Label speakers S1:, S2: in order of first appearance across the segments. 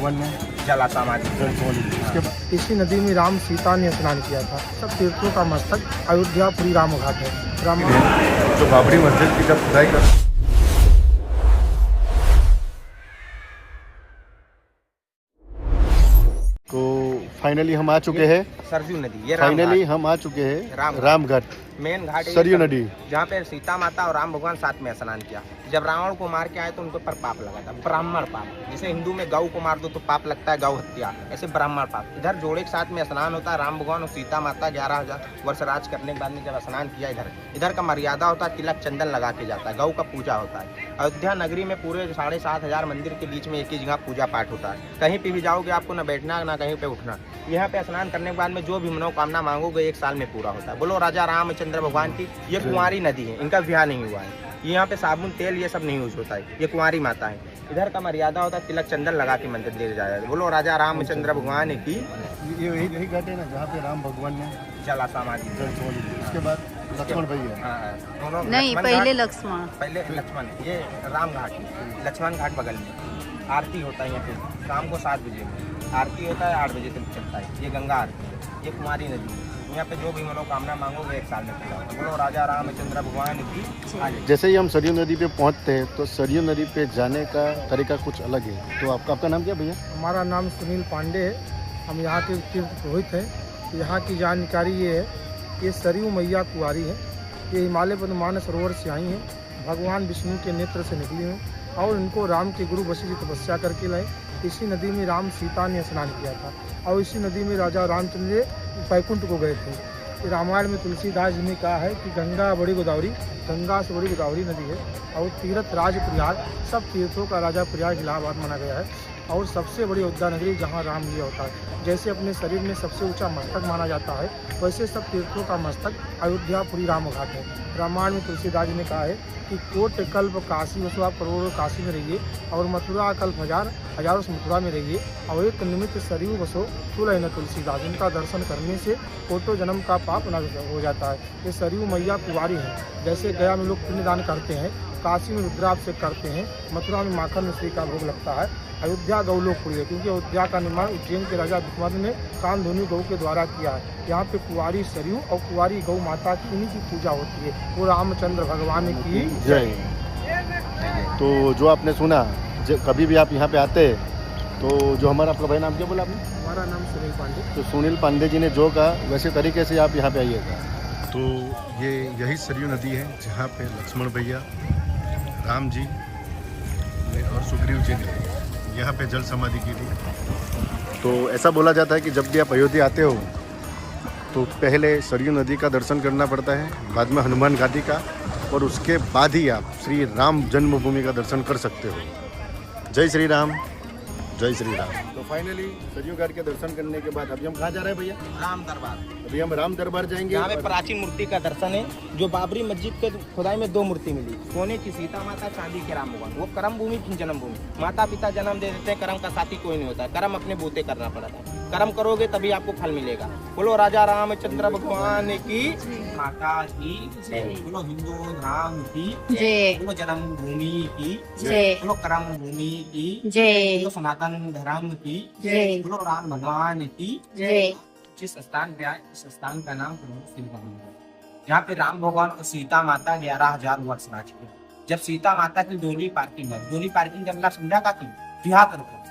S1: भगवान ने जला समाधि इसके बाद
S2: इसी नदी में राम सीता ने स्नान किया था। सब तीर्थों का मस्तक अयोध्यापुरी राम घाट है।
S1: जो बाबरी मस्जिद की जब खुदाई कर तो फाइनली हम आ चुके हैं।
S3: सरयू नदी, ये
S1: फाइनली हम आ चुके हैं रामघाट
S3: मेन घाट
S1: सरयू नदी,
S3: जहाँ पे सीता माता और राम भगवान साथ में स्नान किया। जब रावण को मार के आए तो उनके ऊपर पाप लगा था, ब्राह्मण पाप। जैसे हिंदू में गौ को मार दो तो पाप लगता है, गौ हत्या, ऐसे ब्राह्मण पाप। इधर जोड़े के साथ में स्नान होता है। राम भगवान और सीता माता 11,000 वर्ष राज करने के बाद में जब स्नान किया, इधर का मर्यादा होता है, तिलक चंदन लगा के जाता है, गौ का पूजा होता है। अयोध्या नगरी में पूरे 7,500 मंदिर के बीच में एक ही जगह पूजा पाठ होता है। कहीं पे भी जाओगे आपको न बैठना ना कहीं पे उठना। यहाँ पे स्नान करने के बाद में जो भी मनोकामना मांगोगे 1 साल में पूरा होता है। बोलो राजा रामचंद्र भगवान की। ये कुंवारी नदी है, इनका विवाह नहीं हुआ है। यहाँ पे साबुन तेल ये सब नहीं यूज होता है, ये कुंवारी माता है। इधर का मर्यादा होता है, तिलक चंदन लगा के मंदिर ले जाया जाता है। बोलो राजा रामचंद्र भगवान की।
S1: ये यही घाट है ना जहाँ पे राम भगवान ने
S3: जला समाधि।
S1: इसके बाद लक्ष्मण भैया
S3: दोनों
S4: नहीं, पहले लक्ष्मण,
S3: पहले लक्ष्मण। ये राम घाट है, लक्ष्मण घाट बगल में। आरती होता है यहाँ पे शाम को 7 बजे आरती होता है, 8 बजे तक चलता है। ये गंगा आरती है। ये कुमारी नदी है, यहाँ पे जो भी मनोकामना मांगोगे 1 साल में पूरा होता है। बोलो राजा रामचंद्र भगवान की।
S1: जैसे ही हम सरयू नदी पे पहुंचते हैं तो सरयू नदी पे जाने का तरीका कुछ अलग है। तो आपका नाम क्या भैया?
S2: हमारा नाम सुनील पांडे है। हम यहाँ के तीर्थ पुरोहित हैं। यहाँ की जानकारी ये है, ये सरयू मैया कुंवारी है। ये हिमालय पर मानसरोवर से आई हैं। भगवान विष्णु के नेत्र से निकली हैं और इनको राम के गुरु वशिष्ठ जी तपस्या करके लाए। इसी नदी में राम सीता ने स्नान किया था और इसी नदी में राजा रामचंद्र वैकुंठ को गए थे। रामायण में तुलसीदास जी ने कहा है कि गंगा बड़ी गोदावरी, गंगा से बड़ी गोदावरी नदी है। और तीर्थ राज प्रयाग, सब तीर्थों का राजा प्रयाग इलाहाबाद माना गया है। और सबसे बड़ी अयोध्या नगरी जहाँ राम लिया होता है। जैसे अपने शरीर में सबसे ऊंचा मस्तक माना जाता है, वैसे सब तीर्थों का मस्तक अयोध्यापुरी राम घाट है। रामायण में तुलसीदास जी ने कहा है कि कोट कल्प काशी वसु, आप करोड़ों काशी में रहिए और मथुरा कल्प हजारों से मथुरा में रहिए। और एक निमित्त सरयू बसो तुलय न तुलसीदास, इनका दर्शन करने से कोटो जन्म का पाप नष्ट हो जाता है। ये सरयू मैया कुंवारी है। जैसे गया में लोग पिंडदान करते हैं, काशी में रुद्राभिषेक करते हैं, मथुरा में माखन मिश्री का भोग लगता है। अयोध्या गौलोकपुरी है क्योंकि अयोध्या का निर्माण उज्जैन के राजा विक्रमादित्य ने कामधेनु गौ के द्वारा किया है। यहाँ पे कुंवारी सरयू और कुंवारी गौ माता की इन्हीं की पूजा होती है। वो रामचंद्र भगवान की
S1: जय। तो जो आपने सुना, कभी भी आप यहाँ पे आते हैं तो जो हमारा, आपका भाई नाम क्या बोला आपने?
S2: हमारा नाम सुनील पांडे।
S1: तो सुनील पांडे जी ने जो कहा वैसे तरीके से आप यहाँ पे आइएगा। तो ये यही सरयू नदी है जहाँ पे लक्ष्मण भैया, राम जी और सुग्रीव जी ने यहाँ पे जल समाधि की थी। तो ऐसा बोला जाता है कि जब भी आप अयोध्या आते हो तो पहले सरयू नदी का दर्शन करना पड़ता है, बाद में हनुमान घाटी का, और उसके बाद ही आप श्री राम जन्मभूमि का दर्शन कर सकते हो। जय श्री राम, जय श्री राम। तो फाइनली सरयू घाट के दर्शन करने के बाद अभी हम कहाँ जा रहे हैं भैया?
S3: राम दरबार।
S1: अभी हम राम दरबार जाएंगे।
S3: यहाँ पे प्राचीन मूर्ति का दर्शन है। जो बाबरी मस्जिद के खुदाई में 2 मूर्ति मिली, सोने की सीता माता, चांदी के राम भगवान। वो कर्म भूमि की जन्म भूमि। माता पिता जन्म दे देते हैं, कर्म का साथी कोई नहीं होता है। कर्म अपने बूते करना पड़ता है। कर्म करोगे तभी आपको फल मिलेगा। बोलो राजा रामचंद्र भगवान की माता की जय। बोलो हिंदू राम की
S4: जय।
S3: बोलो जन्मभूमि की
S4: जय।
S3: बोलो कर्म भूमि की
S4: जय।
S3: बोलो सनातन धर्म की
S4: जय।
S3: बोलो राम भगवान की
S4: जय।
S3: जिस स्थान पे आए उस स्थान का नाम शिव भगवान है। यहाँ पे राम भगवान और सीता माता 11,000 वर्ष राज किए। जब सीता माता की डोली पार्किंग है, डोली पार्किंग जब समझा का थी विवाह करके,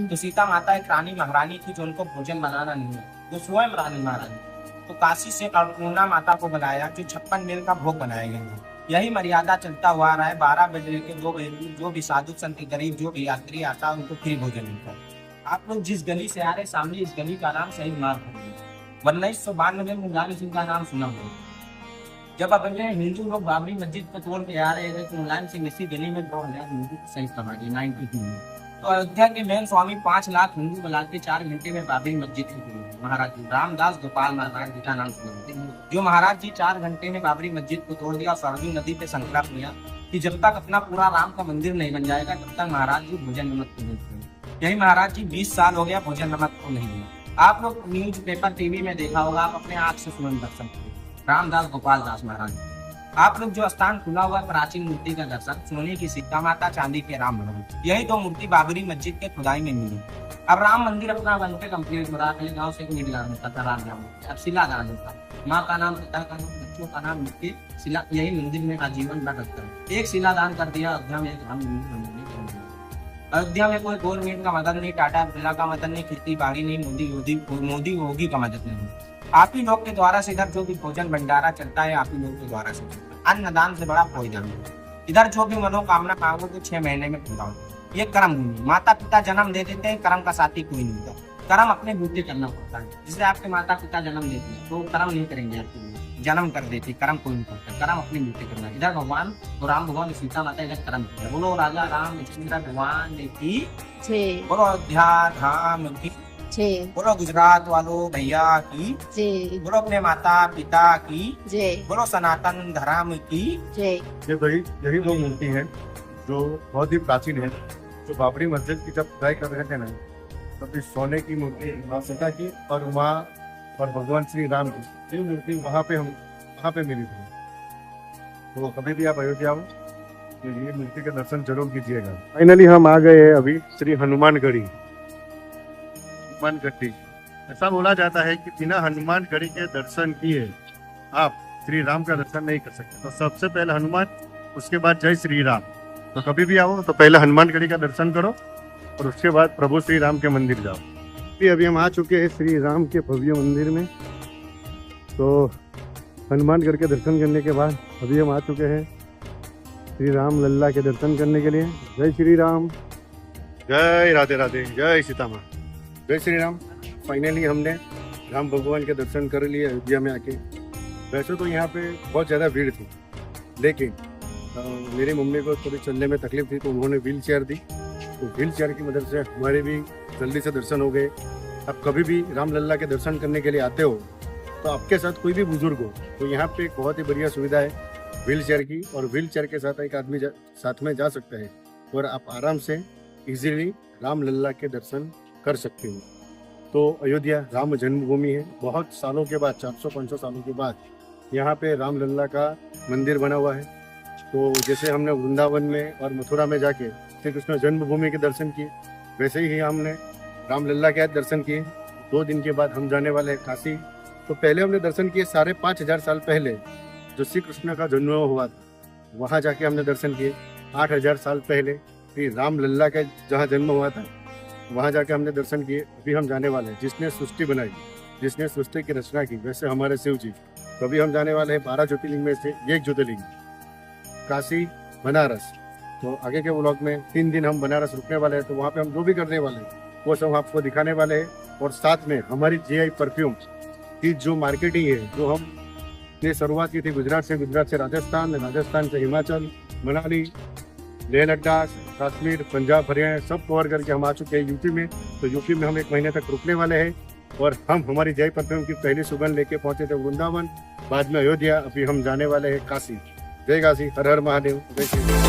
S3: तो सीता माता एक रानी महारानी थी जो उनको भोजन बनाना नहीं है, वो स्वयं रानी महारानी। तो काशी से अन्नपूर्णा माता को बुलाया, जो 56 मेल का भोग बनाया गया। यही मर्यादा चलता हुआ आ रहा है। 12 बजे के 2 बजे जो भी साधु संत गरीब जो भी यात्री आता है उनको फ्री भोजन मिलता है। आप लोग जिस गली से आ रहे सामने, इस गली का नाम शहीद मार्ग है। 1992 में मुलायम सिंह का नाम सुना होगा। जब अपने हिंदू लोग बाबरी मस्जिद को तोड़ के आ रहे थे तो मुलायम सिंह इसी गली में 2,000 हिंदू को शहीद करवा दिए 92 में। तो अयोध्या के मेन स्वामी 5 लाख हिंदू बुला के 4 घंटे में बाबरी मस्जिद की महाराज जी रामदास गोपाल महाराज जी का नाम सुना, जो महाराज जी 4 घंटे में बाबरी मस्जिद को तोड़ दिया। सरयू नदी पे संकल्प लिया कि जब तक अपना पूरा राम का मंदिर नहीं बन जाएगा तब तक महाराज जी भोजन नमक को नहीं खाएंगे। यही महाराज जी 20 साल हो गया भोजन नमक को नहीं दिया। आप लोग न्यूज पेपर टीवी में देखा होगा, आप अपने आंख से सुन दर्शन करिए। रामदास गोपाल दास महाराज, आप लोग जो स्थान खुला हुआ प्राचीन मूर्ति का दर्शन, सोने की सीता माता, चांदी के राम भगवान, यही 2 मूर्ति बाबरी मस्जिद के खुदाई में मिली। अब राम मंदिर अपना बनकर कंप्लीट हो रहा है। पहले गांव से एक मिडलान होता था राम नाम, अब शिलादान होता है। माँ का नाम, पिता का नाम, बच्चों का नाम लिख के शिला यही मंदिर में आजीवन रख सकता है। एक शिलादान कर दिया, अयोध्या में एक राम मंदिर बनने लग गया। अयोध्या में कोई गवर्नमेंट का मदद नहीं, टाटा बिरला का मदद नहीं, खेती बाड़ी नहीं, मोदी योगी का मदद नहीं। आप ही लोग के द्वारा से इधर जो भी भोजन भंडारा चलता है, आप ही लोग के द्वारा से चलता है। अन्नदान से बड़ा कोई दान नहीं। इधर जो भी मनोकामना मांगो तो 6 महीने में पूरा होता है। ये कर्म भूमि, माता पिता जन्म दे देते हैं, कर्म का साथी कोई नहीं होता। कर्म अपने बूते करना पड़ता है। जैसे आपके माता पिता जन्म देते हैं तो कर्म नहीं करेंगे आपके लिए, जन्म कर देते, कर्म कोई नहीं करता। कर्म अपने बूते करना। इधर भगवान और राम भगवान सीता माता इधर कर्म करते हैं। बोलो राजा राम लक्ष्मण भगवान की
S4: जय
S3: बोलो अयोध्या धाम की,
S4: जय
S3: बोलो गुजरात वालों भैया की,
S4: जय
S3: बोलो अपने माता पिता की,
S4: जय
S3: बोलो सनातन धर्म की।
S4: जय।
S1: ये यही दो मूर्ति है जो बहुत ही प्राचीन है। जो बाबरी मस्जिद की जब खुदाई कर रहे थे ना, तब इस सोने की मूर्ति माँ सीता की और वहाँ और भगवान श्री राम की ये मूर्ति वहाँ पे मिली थी। तो कभी भी आप अयोध्या आओ तो ये मूर्ति के दर्शन जरूर कीजिएगा। फाइनली हम आ गए हैं अभी श्री हनुमानगढ़ी। हनुमानगढ़ी ऐसा बोला जाता है कि बिना हनुमानगढ़ी के दर्शन किए आप श्री राम का दर्शन नहीं कर सकते। तो सबसे पहले हनुमान, उसके बाद जय श्री राम। तो कभी भी आओ तो पहले हनुमानगढ़ी का दर्शन करो और उसके बाद प्रभु श्री राम के मंदिर जाओ। अभी हम आ चुके हैं श्री राम के भव्य मंदिर में। तो हनुमानगढ़ के दर्शन करने के बाद अभी हम आ चुके हैं श्री राम लल्ला के दर्शन करने के लिए। जय श्री राम, जय राधे राधे, जय सीता माँ, जय श्री राम। फाइनली हमने राम भगवान के दर्शन कर लिए अयोध्या में आके। वैसे तो यहाँ पे बहुत ज़्यादा भीड़ थी, लेकिन मेरी मम्मी को थोड़ी चलने में तकलीफ थी तो उन्होंने व्हील चेयर दी। तो व्हील चेयर की मदद से हमारे भी जल्दी से दर्शन हो गए। अब कभी भी राम लल्ला के दर्शन करने के लिए आते हो तो आपके साथ कोई भी बुजुर्ग हो तो यहाँ पे एक बहुत ही बढ़िया सुविधा है व्हील चेयर की, और व्हील चेयर के साथ एक आदमी साथ में जा सकता है और आप आराम से इजीली राम लल्ला के दर्शन कर सकते हो। तो अयोध्या राम जन्मभूमि है। बहुत सालों के बाद, 400-500 सालों के बाद यहाँ पे राम लल्ला का मंदिर बना हुआ है। तो जैसे हमने वृंदावन में और मथुरा में जाके श्री कृष्ण जन्मभूमि के दर्शन किए, वैसे ही हमने राम लल्ला के दर्शन किए। 2 दिन के बाद हम जाने वाले हैं काशी। तो पहले हमने दर्शन किए 5,500 साल पहले जो श्री कृष्ण का जन्म हुआ था, वहाँ जाके हमने दर्शन किए। 8,000 साल पहले श्री राम लल्ला का जहाँ जन्म हुआ था वहाँ जाके हमने दर्शन किए। अभी हम जाने वाले हैं जिसने सृष्टि बनाई, जिसने सृष्टि की रचना की, वैसे हमारे शिव जी। तो अभी हम जाने वाले हैं 12 ज्योतिर्लिंग में से एक ज्योतिर्लिंग काशी बनारस। तो आगे के व्लॉग में 3 दिन हम बनारस रुकने वाले हैं। तो वहाँ पे हम जो भी करने वाले हैं वो सब आपको दिखाने वाले हैं। और साथ में हमारी GI परफ्यूम की जो मार्केटिंग है, जो हमने शुरुआत की थी गुजरात से राजस्थान, राजस्थान से हिमाचल, मनाली, लेह लद्दाख, कश्मीर, पंजाब, हरियाणा सब कवर करके हम आ चुके हैं यूपी में। तो यूपी में हम 1 महीने तक रुकने वाले हैं। और हम हमारी GI परफ्यूम की पहली सुगंध लेके पहुंचे थे वृंदावन, बाद में अयोध्या, अभी हम जाने वाले हैं काशी। जय काशी, हर हर महादेव, जय श्री राम।